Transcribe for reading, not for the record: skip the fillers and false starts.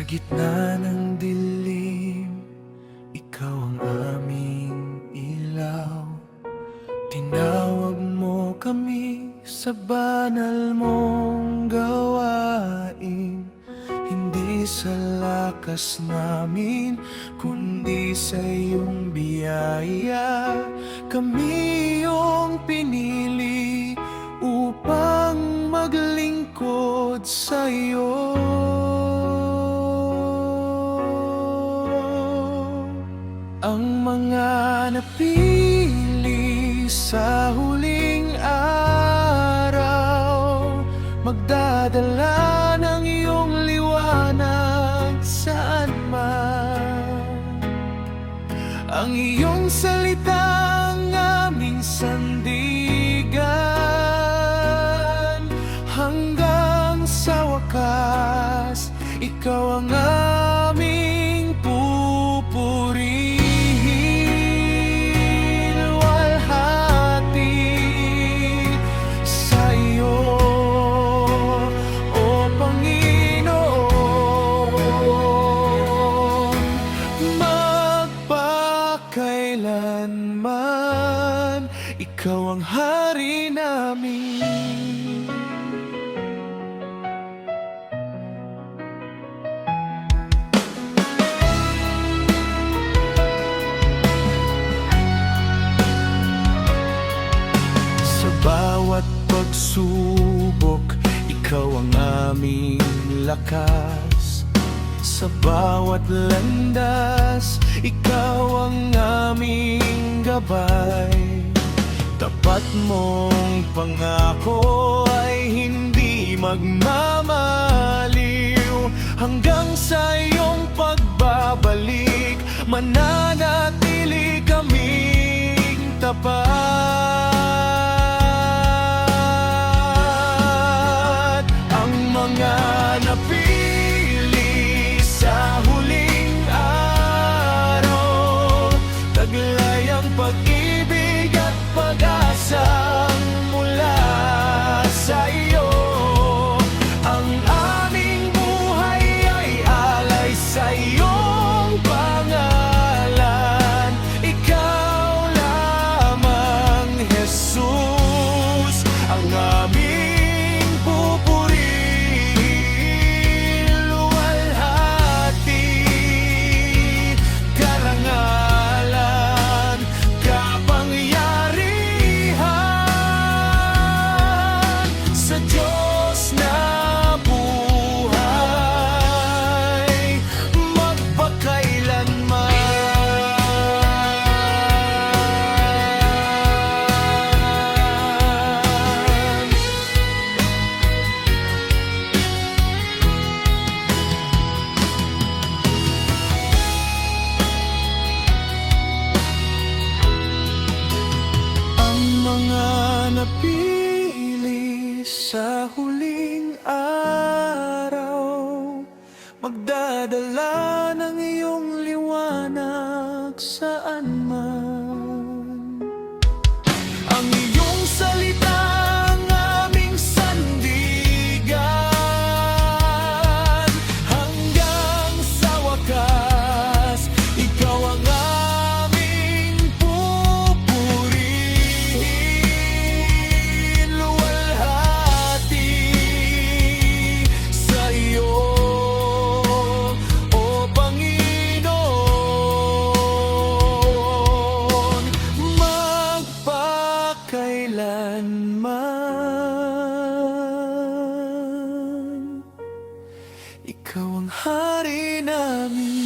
Sa gitna ng dilim, ikaw ang aming ilaw. Tinawag mo kami sa banal mong gawain. Hindi sa lakas namin, kundi sa iyong biyaya. Kami iyong pinili upang maglingkod sa iyo. Ang mga napili sa huling araw, magdadala ng iyong liwanag saan man. Ang iyong salita ang aming sandigan, hanggang sa wakas, ikaw ang aming pupurihin. Kailanman, ikaw ang hari namin. Sa bawat pagsubok, ikaw ang aming lakas. Sa bawat landas, ikaw ang aming gabay. Tapat mong pangako ay hindi magmamaliw. Hanggang sa iyong pagbabalik, mananatili kaming tapat. Ang mga napili sa huling araw, taglay ang pag-ibig at pag-asang mula sa iyo. Ang aming buhay ay alay sa iyong pangalan. Ikaw lamang, Jesus, ang aming pupurihin. Luwalhati, karangalan, kapangyarihan sa Diyos na buhay magpakailanman. Ang mga napili sa huling araw, magdadala ng iyong liwanag saan man. Ang iyong salita ang aming sandigan, hanggang sa wakas, ikaw ang aming pupurihin. Luwalhati sa iyo, O Panginoon, magpakailanman. Ikaw ang hari namin.